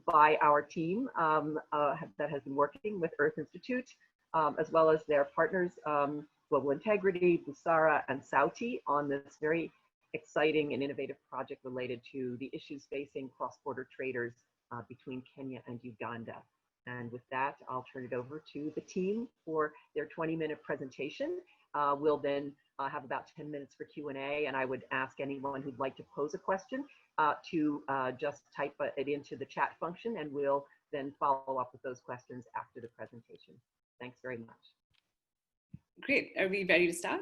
by our team that has been working with Earth Institute, as well as their partners, Global Integrity, Busara, and Sauti, on this very exciting and innovative project related to the issues facing cross-border traders between Kenya and Uganda. And with that, I'll turn it over to the team for their 20-minute presentation. We'll then have about 10 minutes for Q&A, and I would ask anyone who'd like to pose a question to just type it into the chat function, and we'll then follow up with those questions after the presentation. Thanks very much. Great. Are we ready to start?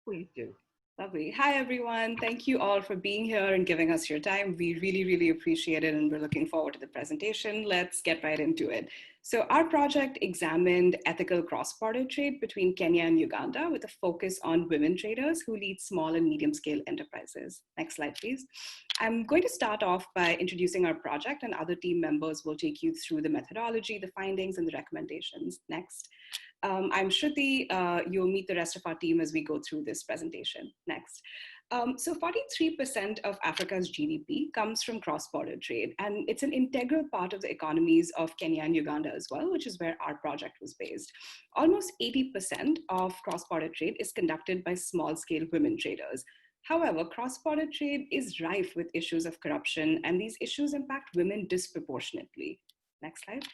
Please do. Lovely. Hi, everyone. Thank you all for being here and giving us your time. We really, really appreciate it, and we're looking forward to the presentation. Let's get right into it. So our project examined ethical cross-border trade between Kenya and Uganda with a focus on women traders who lead small and medium-scale enterprises. Next slide, please. I'm going to start off by introducing our project, and other team members will take you through the methodology, the findings, and the recommendations. Next. I'm Shruti. You'll meet the rest of our team as we go through this presentation. Next. So 43% of Africa's GDP comes from cross-border trade, and it's an integral part of the economies of Kenya and Uganda as well, which is where our project was based. Almost 80% of cross-border trade is conducted by small-scale women traders. However, cross-border trade is rife with issues of corruption, and these issues impact women disproportionately. Next slide.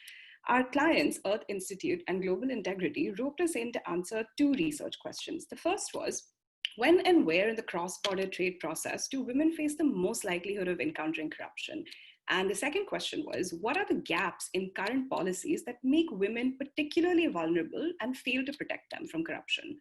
Our clients, Earth Institute and Global Integrity, roped us in to answer two research questions. The first was, when and where in the cross-border trade process do women face the most likelihood of encountering corruption? And the second question was, what are the gaps in current policies that make women particularly vulnerable and fail to protect them from corruption?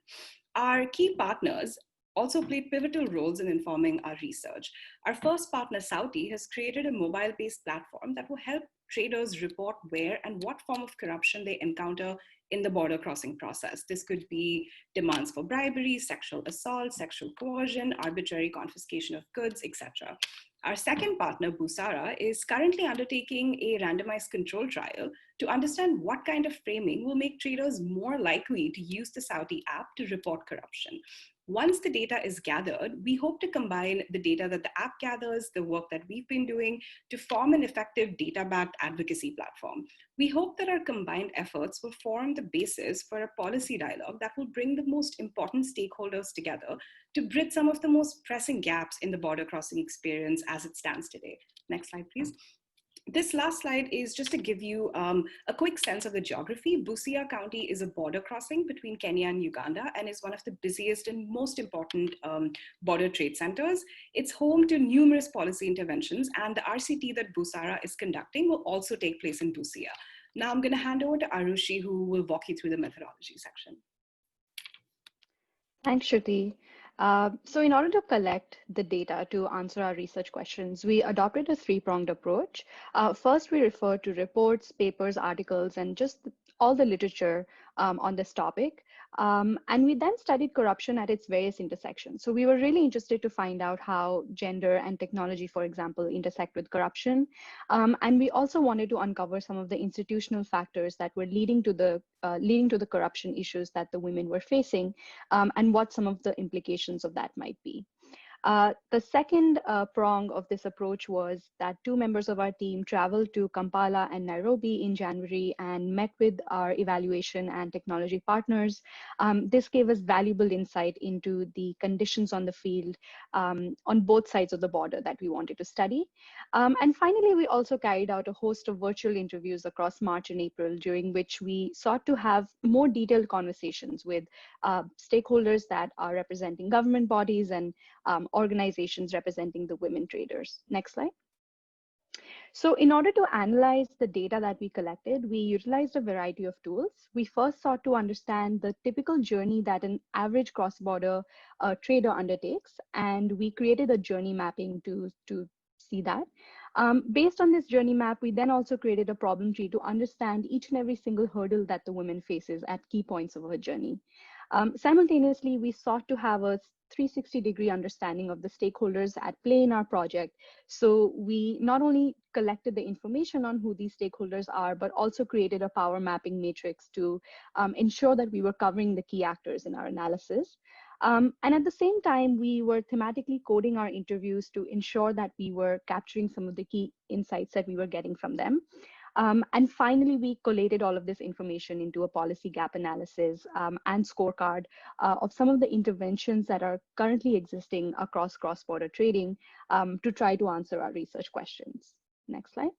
Our key partners also played pivotal roles in informing our research. Our first partner, Sauti, has created a mobile-based platform that will help traders report where and what form of corruption they encounter in the border crossing process. This could be demands for bribery, sexual assault, sexual coercion, arbitrary confiscation of goods, etc. Our second partner, Busara, is currently undertaking a randomized control trial to understand what kind of framing will make traders more likely to use the Sauti app to report corruption. Once the data is gathered, we hope to combine the data that the app gathers, the work that we've been doing, to form an effective data-backed advocacy platform. We hope that our combined efforts will form the basis for a policy dialogue that will bring the most important stakeholders together to bridge some of the most pressing gaps in the border crossing experience as it stands today. Next slide, please. This last slide is just to give you a quick sense of the geography. Busia County is a border crossing between Kenya and Uganda and is one of the busiest and most important border trade centers. It's home to numerous policy interventions, and the RCT that Busara is conducting will also take place in Busia. Now I'm going to hand over to Arushi, who will walk you through the methodology section. Thanks, Shruti. So in order to collect the data to answer our research questions, we adopted a three-pronged approach. First, we referred to reports, papers, articles, and just all the literature on this topic. And we then studied corruption at its various intersections. So we were really interested to find out how gender and technology, for example, intersect with corruption. And we also wanted to uncover some of the institutional factors that were leading to the corruption issues that the women were facing, and what some of the implications of that might be. The second prong of this approach was that two members of our team traveled to Kampala and Nairobi in January and met with our evaluation and technology partners. This gave us valuable insight into the conditions on the field on both sides of the border that we wanted to study. And finally, we also carried out a host of virtual interviews across March and April, during which we sought to have more detailed conversations with stakeholders that are representing government bodies and organizations representing the women traders. Next slide. So in order to analyze the data that we collected, we utilized a variety of tools. We first sought to understand the typical journey that an average cross-border trader undertakes, and we created a journey mapping to see that. Based on this journey map, we then also created a problem tree to understand each and every single hurdle that the woman faces at key points of her journey. Simultaneously, we sought to have a 360-degree understanding of the stakeholders at play in our project. So we not only collected the information on who these stakeholders are, but also created a power mapping matrix to ensure that we were covering the key actors in our analysis. And at the same time, we were thematically coding our interviews to ensure that we were capturing some of the key insights that we were getting from them. And finally, we collated all of this information into a policy gap analysis and scorecard of some of the interventions that are currently existing across cross-border trading to try to answer our research questions. Next slide.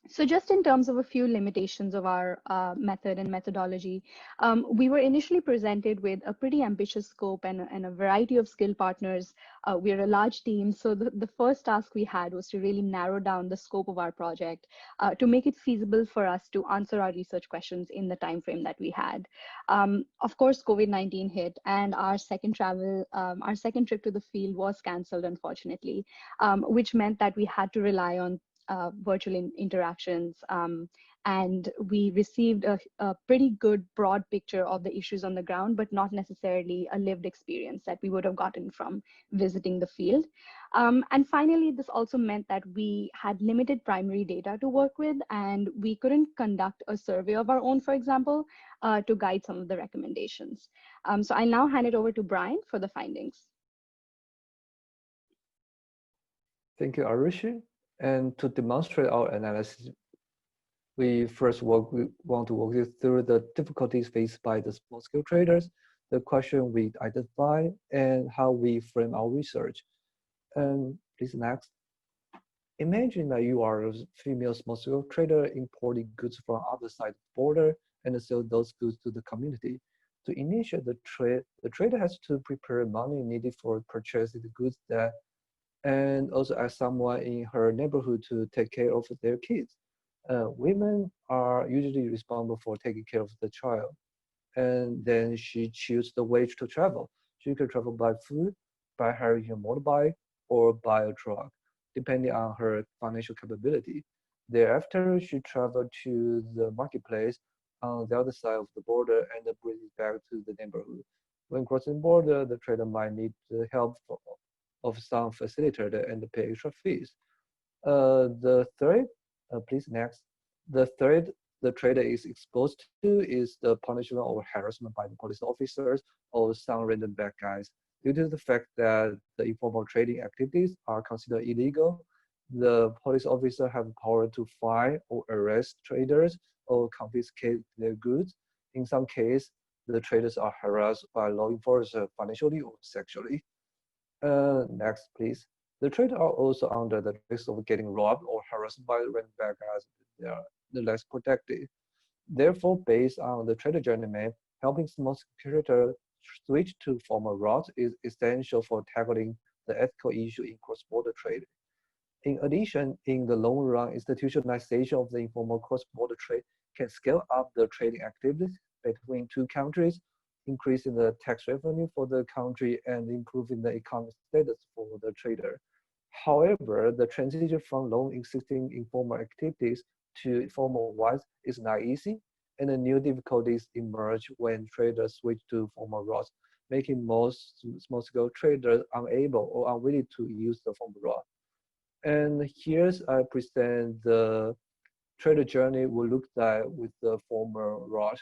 So just in terms of a few limitations of our method and methodology, we were initially presented with a pretty ambitious scope and a variety of skill partners. We're a large team, so the first task we had was to really narrow down the scope of our project to make it feasible for us to answer our research questions in the time frame that we had. Of course, COVID-19 hit, and our second trip to the field was canceled, unfortunately, which meant that we had to rely on virtual interactions. And we received a pretty good broad picture of the issues on the ground, but not necessarily a lived experience that we would have gotten from visiting the field. And finally, this also meant that we had limited primary data to work with, and we couldn't conduct a survey of our own, for example, to guide some of the recommendations. So I'll now hand it over to Brian for the findings. Thank you, Arushi. And to demonstrate our analysis, we first want to walk you through the difficulties faced by the small-scale traders, the question we identify, and how we frame our research. And please next. Imagine that you are a female small-scale trader importing goods from other side of the border and sell those goods to the community. To initiate the trade, the trader has to prepare money needed for purchasing the goods that and also ask someone in her neighborhood to take care of their kids. Women are usually responsible for taking care of the child. And then she chooses the way to travel. She could travel by foot, by hiring a motorbike, or by a truck, depending on her financial capability. Thereafter, she traveled to the marketplace on the other side of the border and bring it back to the neighborhood. When crossing the border, the trader might need the help of some facilitator and pay extra fees. The third, please next. The third the trader is exposed to is the punishment or harassment by the police officers or some random bad guys. Due to the fact that the informal trading activities are considered illegal, the police officer have power to fine or arrest traders or confiscate their goods. In some cases, the traders are harassed by law enforcement financially or sexually. Next, please. The traders are also under the risk of getting robbed or harassed by random bad guys. They are the less protected. Therefore, based on the trader journey map, helping small traders switch to formal routes is essential for tackling the ethical issue in cross-border trade. In addition, in the long run, institutionalization of the informal cross-border trade can scale up the trading activities between two countries, increasing the tax revenue for the country and improving the economic status for the trader. However, the transition from long existing informal activities to formal ones is not easy, and the new difficulties emerge when traders switch to formal routes, making most small-scale traders unable or unwilling to use the formal route. And here's I present the trader journey we looked at with the formal route.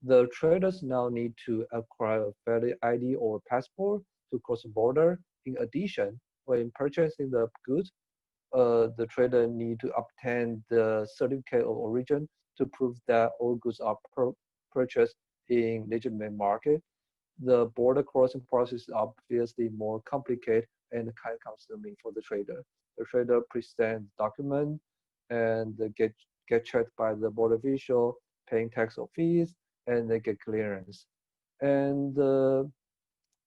The traders now need to acquire a valid ID or passport to cross the border. In addition, when purchasing the goods, the trader need to obtain the certificate of origin to prove that all goods are purchased in legitimate market. The border crossing process is obviously more complicated and kind of consuming for the trader. The trader presents document and get checked by the border official, paying tax or fees, and they get clearance. And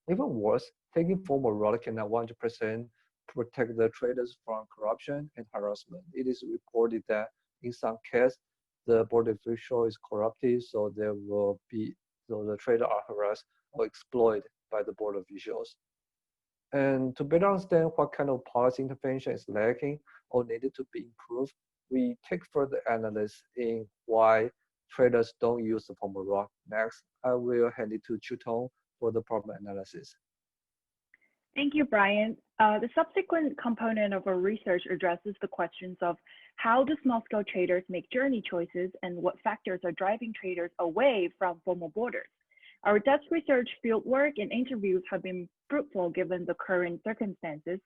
even worse, taking formal route cannot 100% protect the traders from corruption and harassment. It is reported that in some cases, the border official is corrupted, so the trader are harassed or exploited by the border officials. And to better understand what kind of policy intervention is lacking or needed to be improved, we take further analysis in why traders don't use the formal route. Next, I will hand it to Chutong for the problem analysis. Thank you, Brian. The subsequent component of our research addresses the questions of how do small-scale traders make journey choices and what factors are driving traders away from formal borders. Our desk research, fieldwork, and interviews have been fruitful given the current circumstances.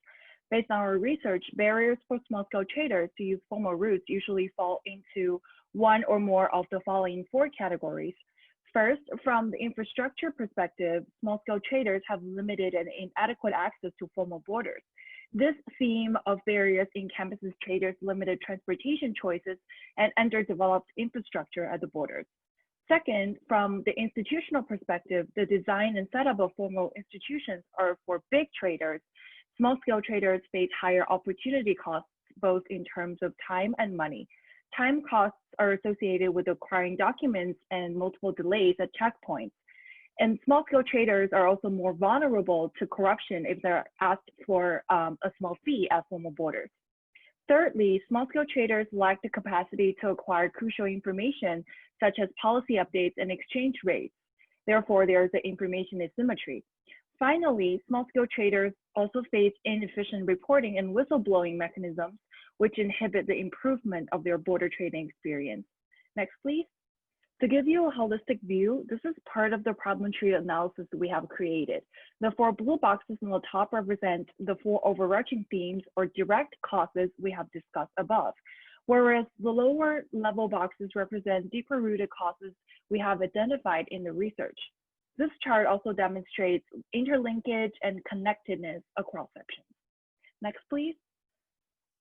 Based on our research, barriers for small-scale traders to use formal routes usually fall into one or more of the following 4 categories. First, from the infrastructure perspective, small-scale traders have limited and inadequate access to formal borders. This theme of barriers encompasses traders' limited transportation choices and underdeveloped infrastructure at the borders. Second, from the institutional perspective, the design and setup of formal institutions are for big traders. Small-scale traders face higher opportunity costs, both in terms of time and money. Time costs are associated with acquiring documents and multiple delays at checkpoints. And small-scale traders are also more vulnerable to corruption if they're asked for a small fee at formal borders. Thirdly, small-scale traders lack the capacity to acquire crucial information, such as policy updates and exchange rates. Therefore, there is an information asymmetry. Finally, small-scale traders also face inefficient reporting and whistleblowing mechanisms, which inhibit the improvement of their border trading experience. Next, please. To give you a holistic view, this is part of the problem tree analysis we have created. The 4 blue boxes on the top represent the 4 overarching themes or direct causes we have discussed above, whereas the lower level boxes represent deeper rooted causes we have identified in the research. This chart also demonstrates interlinkage and connectedness across sections. Next, please.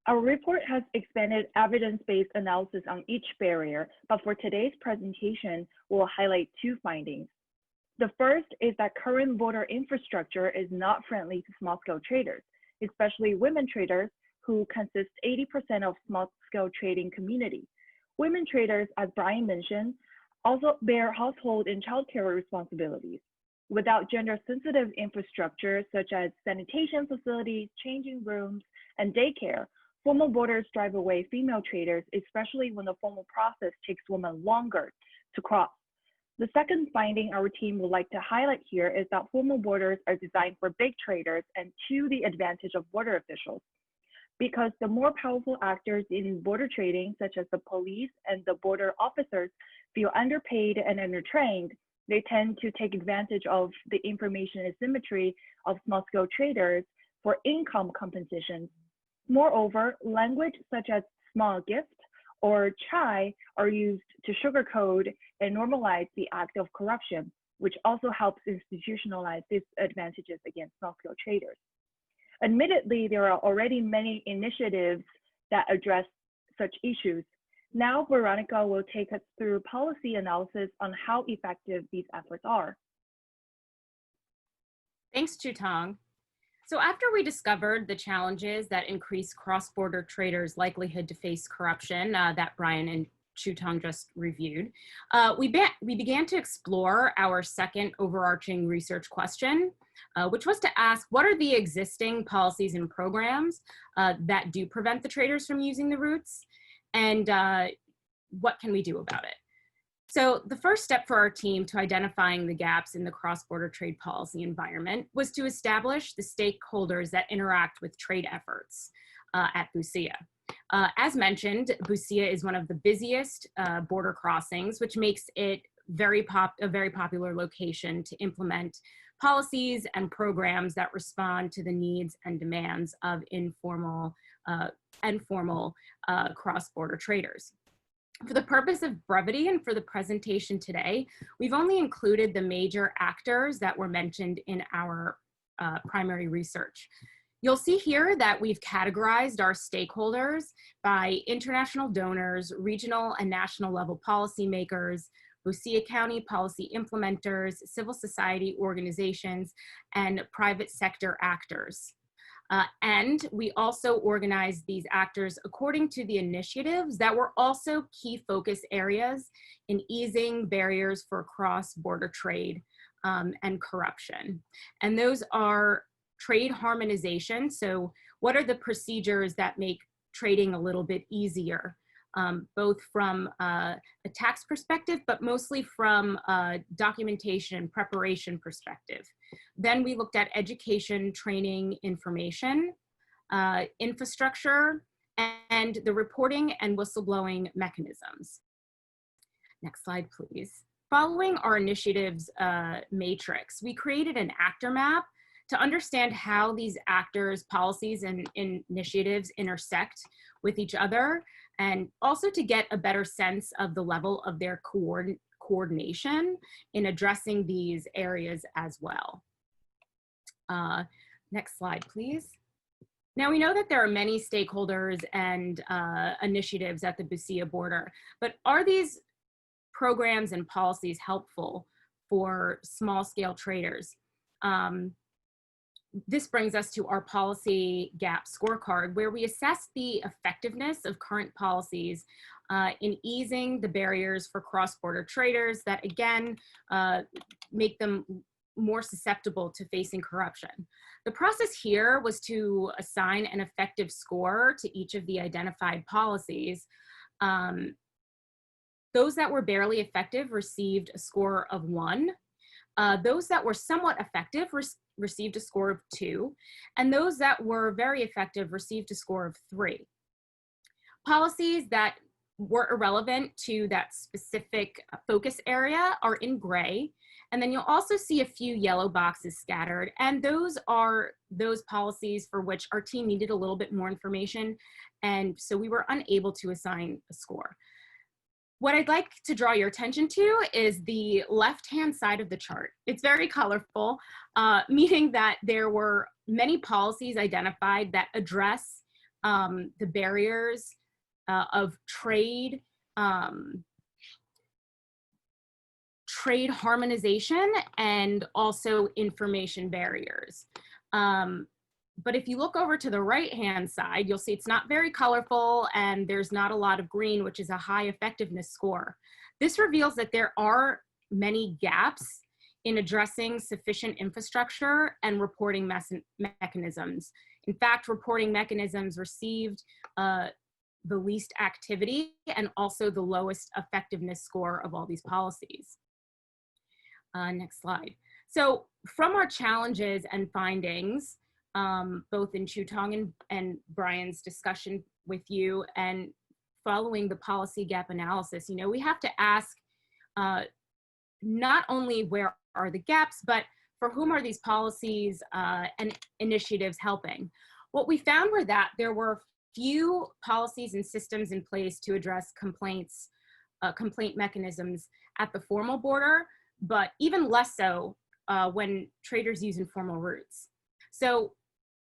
Our report has expanded evidence-based analysis on each barrier, but for today's presentation, we'll highlight 2 findings. The first is that current border infrastructure is not friendly to small-scale traders, especially women traders who consist 80% of small-scale trading community. Women traders, as Brian mentioned, also bear household and childcare responsibilities. Without gender-sensitive infrastructure such as sanitation facilities, changing rooms, and daycare, formal borders drive away female traders, especially when the formal process takes women longer to cross. The second finding our team would like to highlight here is that formal borders are designed for big traders and to the advantage of border officials. Because the more powerful actors in border trading, such as the police and the border officers, feel underpaid and undertrained, they tend to take advantage of the information asymmetry of small-scale traders for income compensation. Moreover, language such as small gift or chai are used to sugarcoat and normalize the act of corruption, which also helps institutionalize disadvantages against small-scale traders. Admittedly, there are already many initiatives that address such issues. Now, Veronica will take us through policy analysis on how effective these efforts are. Thanks, Chutong. So after we discovered the challenges that increase cross-border traders' likelihood to face corruption that Brian and Chutong just reviewed, we began to explore our second overarching research question, which was to ask, what are the existing policies and programs that do prevent the traders from using the routes, and what can we do about it? So the first step for our team to identifying the gaps in the cross-border trade policy environment was to establish the stakeholders that interact with trade efforts at Busia. As mentioned, Busia is one of the busiest border crossings, which makes it a very popular location to implement policies and programs that respond to the needs and demands of informal and formal cross-border traders. For the purpose of brevity and for the presentation today, we've only included the major actors that were mentioned in our primary research. You'll see here that we've categorized our stakeholders by international donors, regional and national level policymakers, Busia County policy implementers, civil society organizations, and private sector actors. And we also organized these actors according to the initiatives that were also key focus areas in easing barriers for cross-border trade and corruption. And those are trade harmonization. So what are the procedures that make trading a little bit easier, both from a tax perspective, but mostly from a documentation and preparation perspective. Then we looked at education, training, information, infrastructure, and the reporting and whistleblowing mechanisms. Next slide, please. Following our initiatives matrix, we created an actor map to understand how these actors, policies, and initiatives intersect with each other, and also to get a better sense of the level of their coordination in addressing these areas as well. Next slide, please. Now, we know that there are many stakeholders and initiatives at the Busia border, but are these programs and policies helpful for small-scale traders? This brings us to our policy gap scorecard, where we assess the effectiveness of current policies in easing the barriers for cross-border traders that, again, make them more susceptible to facing corruption. The process here was to assign an effective score to each of the identified policies. Those that were barely effective received a score of 1. Those that were somewhat effective received a score of 2, and those that were very effective received a score of 3. Policies that were irrelevant to that specific focus area are in gray, and then you'll also see a few yellow boxes scattered, and those are those policies for which our team needed a little bit more information, and so we were unable to assign a score. What I'd like to draw your attention to is the left-hand side of the chart. It's very colorful, meaning that there were many policies identified that address the barriers of trade, trade harmonization, and also information barriers. But if you look over to the right-hand side, you'll see it's not very colorful and there's not a lot of green, which is a high effectiveness score. This reveals that there are many gaps in addressing sufficient infrastructure and reporting mechanisms. In fact, reporting mechanisms received the least activity and also the lowest effectiveness score of all these policies. Next slide. So from our challenges and findings, both in Chutong and Brian's discussion with you and following the policy gap analysis, you know, we have to ask not only where are the gaps, but for whom are these policies and initiatives helping? What we found were that there were few policies and systems in place to address complaints, complaint mechanisms at the formal border, but even less so when traders use informal routes. So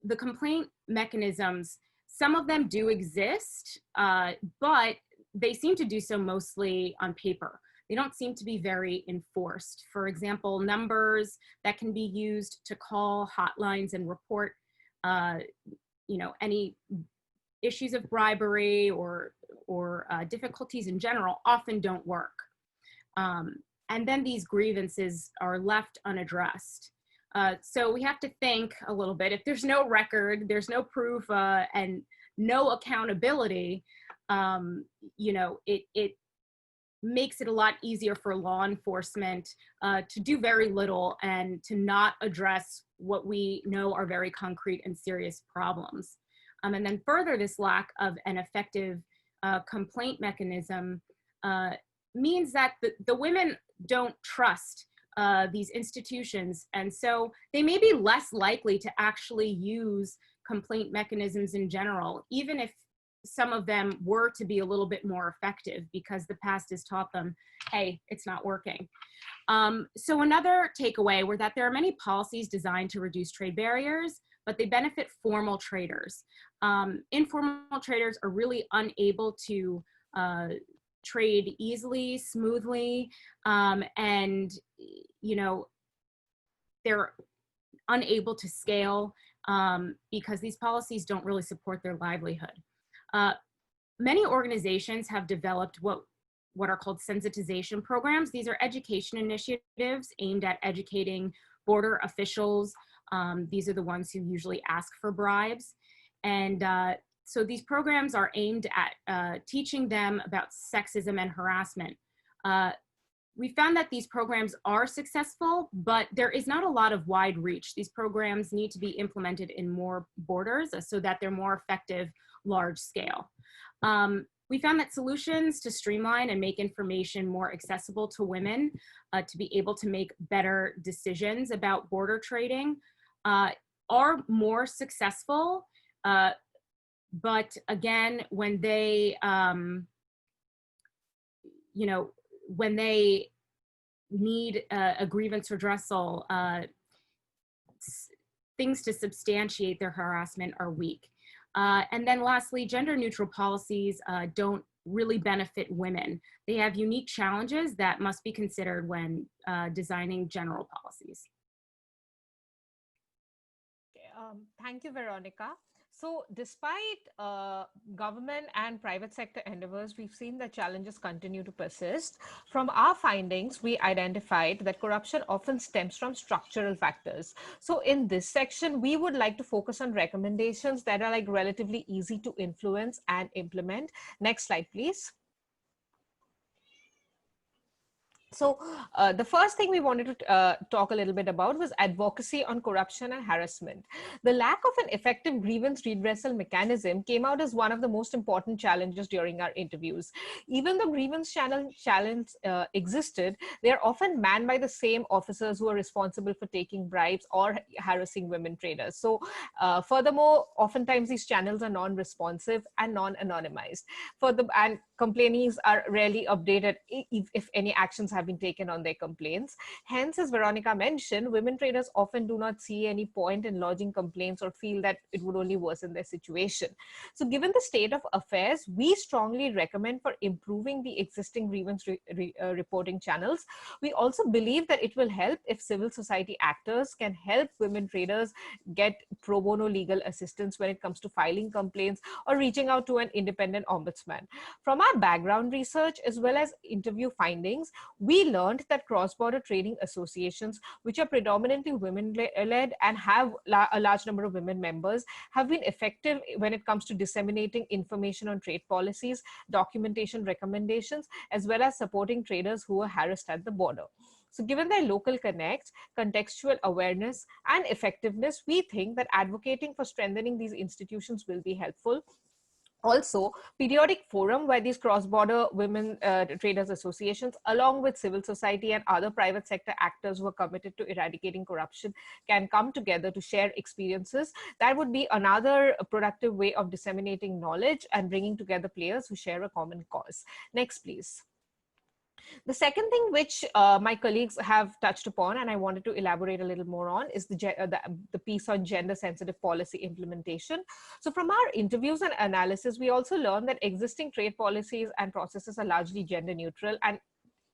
the complaint mechanisms, some of them do exist, but they seem to do so mostly on paper. They don't seem to be very enforced. For example, numbers that can be used to call hotlines and report, you know, any issues of bribery or difficulties in general often don't work. And then these grievances are left unaddressed. So we have to think a little bit. If there's no record, there's no proof, and no accountability, you know, it makes it a lot easier for law enforcement to do very little and to not address what we know are very concrete and serious problems. And then further, this lack of an effective complaint mechanism means that the women don't trust these institutions, and so they may be less likely to actually use complaint mechanisms in general, even if some of them were to be a little bit more effective, because the past has taught them, hey, it's not working. So another takeaway were that there are many policies designed to reduce trade barriers, but they benefit formal traders. Informal traders are really unable to trade easily, smoothly, and you know, they're unable to scale because these policies don't really support their livelihood. Many organizations have developed what are called sensitization programs. These are education initiatives aimed at educating border officials. These are the ones who usually ask for bribes. And so these programs are aimed at teaching them about sexism and harassment. We found that these programs are successful, but there is not a lot of wide reach. These programs need to be implemented in more borders so that they're more effective large scale. We found that solutions to streamline and make information more accessible to women to be able to make better decisions about border trading are more successful. But again, when they, when they need a grievance redressal, things to substantiate their harassment are weak. And then lastly, gender neutral policies don't really benefit women. They have unique challenges that must be considered when designing general policies. Thank you, Veronica. So despite government and private sector endeavors, we've seen that challenges continue to persist. From our findings, we identified that corruption often stems from structural factors. So in this section, we would like to focus on recommendations that are like relatively easy to influence and implement. Next slide, please. So the first thing we wanted to talk a little bit about was advocacy on corruption and harassment. The lack of an effective grievance redressal mechanism came out as one of the most important challenges during our interviews. Even though grievance channels existed, they are often manned by the same officers who are responsible for taking bribes or harassing women traders. So furthermore, oftentimes these channels are non-responsive and non-anonymized. And complainees are rarely updated if any actions have been taken on their complaints. Hence, as Veronica mentioned, women traders often do not see any point in lodging complaints or feel that it would only worsen their situation. So given the state of affairs, we strongly recommend for improving the existing grievance reporting channels. We also believe that it will help if civil society actors can help women traders get pro bono legal assistance when it comes to filing complaints or reaching out to an independent ombudsman. From our background research as well as interview findings, we learned that cross-border trading associations, which are predominantly women-led and have a large number of women members, have been effective when it comes to disseminating information on trade policies, documentation recommendations, as well as supporting traders who are harassed at the border. So given their local connects, contextual awareness, and effectiveness, we think that advocating for strengthening these institutions will be helpful. Also, periodic forum where these cross-border women traders associations, along with civil society and other private sector actors who are committed to eradicating corruption, can come together to share experiences. That would be another productive way of disseminating knowledge and bringing together players who share a common cause. Next, please. The second thing which my colleagues have touched upon, and I wanted to elaborate a little more on, is the piece on gender-sensitive policy implementation. So from our interviews and analysis, we also learned that existing trade policies and processes are largely gender neutral and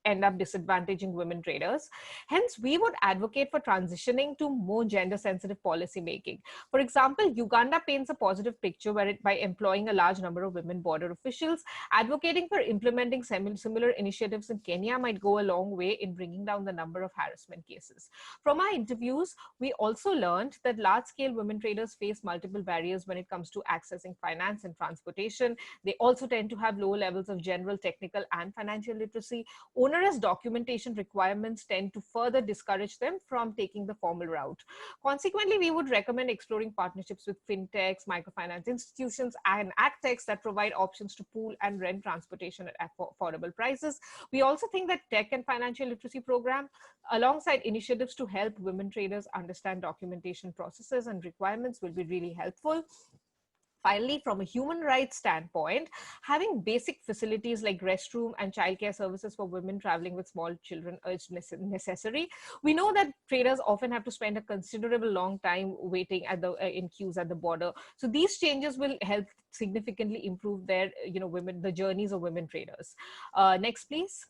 end up disadvantaging women traders. Hence, we would advocate for transitioning to more gender-sensitive policy making. For example, Uganda paints a positive picture by employing a large number of women border officials. Advocating for implementing similar initiatives in Kenya might go a long way in bringing down the number of harassment cases. From our interviews, we also learned that large-scale women traders face multiple barriers when it comes to accessing finance and transportation. They also tend to have low levels of general technical and financial literacy. Onerous documentation requirements tend to further discourage them from taking the formal route. Consequently, we would recommend exploring partnerships with fintechs, microfinance institutions, and agtechs that provide options to pool and rent transportation at affordable prices. We also think that tech and financial literacy program, alongside initiatives to help women traders understand documentation processes and requirements, will be really helpful. Finally, from a human rights standpoint, having basic facilities like restroom and childcare services for women traveling with small children is necessary. We know that traders often have to spend a considerable long time waiting at in queues at the border. So these changes will help significantly improve their, the journeys of women traders. Next, please.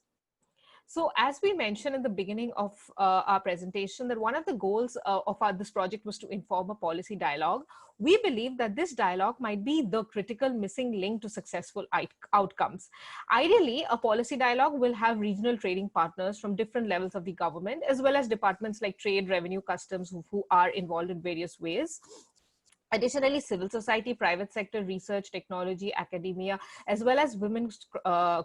So as we mentioned in the beginning of our presentation, that one of the goals of this project was to inform a policy dialogue. We believe that this dialogue might be the critical missing link to successful outcomes. Ideally, a policy dialogue will have regional trading partners from different levels of the government, as well as departments like trade, revenue, customs, who are involved in various ways. Additionally, civil society, private sector, research, technology, academia, as well as women's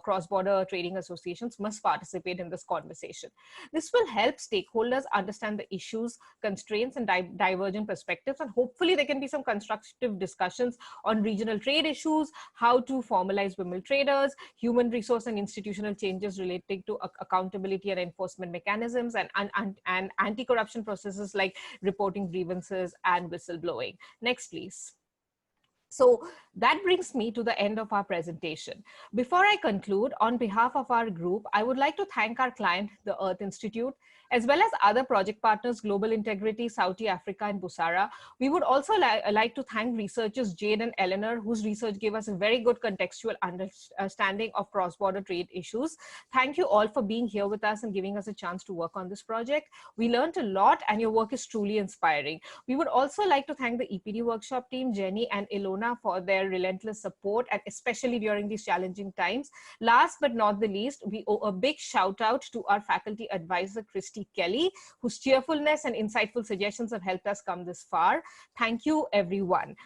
cross-border trading associations must participate in this conversation. This will help stakeholders understand the issues, constraints, and divergent perspectives, and hopefully there can be some constructive discussions on regional trade issues, how to formalize women traders, human resource and institutional changes relating to accountability and enforcement mechanisms, and anti-corruption processes like reporting grievances and whistleblowing. Next, please. So that brings me to the end of our presentation. Before I conclude, on behalf of our group, I would like to thank our client, the Earth Institute, as well as other project partners, Global Integrity, Saudi Africa, and Busara. We would also like to thank researchers Jade and Eleanor, whose research gave us a very good contextual understanding of cross-border trade issues. Thank you all for being here with us and giving us a chance to work on this project. We learned a lot, and your work is truly inspiring. We would also like to thank the EPD workshop team, Jenny and Ilona, for their relentless support, and especially during these challenging times. Last but not the least, we owe a big shout out to our faculty advisor, Christy Kelly, whose cheerfulness and insightful suggestions have helped us come this far. Thank you, everyone.